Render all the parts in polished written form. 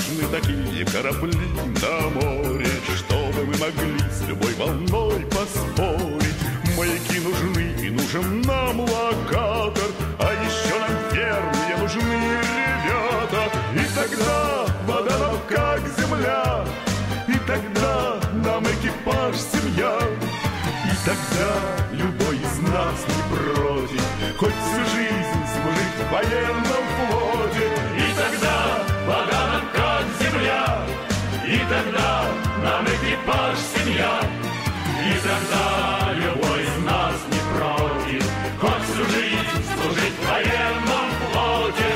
нужны такие корабли на море, чтобы мы могли с любой волной поспорить. Маяки нужны и нужен нам локатор, а еще нам верные нужны ребята. И тогда вода нам как земля, и тогда нам экипаж семья. И тогда любой из нас не против хоть всю жизнь служить в военном флоте. И тогда вода нам как земля, и тогда нам экипаж семья. И тогда любой из нас не против хоть всю жизнь служить в военном флоте.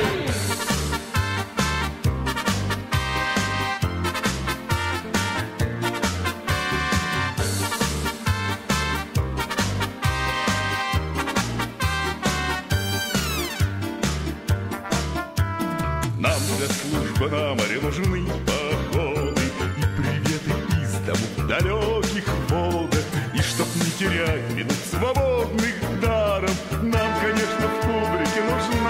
Нам для службы на море нужны походы и приветы из дому в далеких водах. И чтоб не терять минут свободных даром, нам, конечно, в кубрике нужны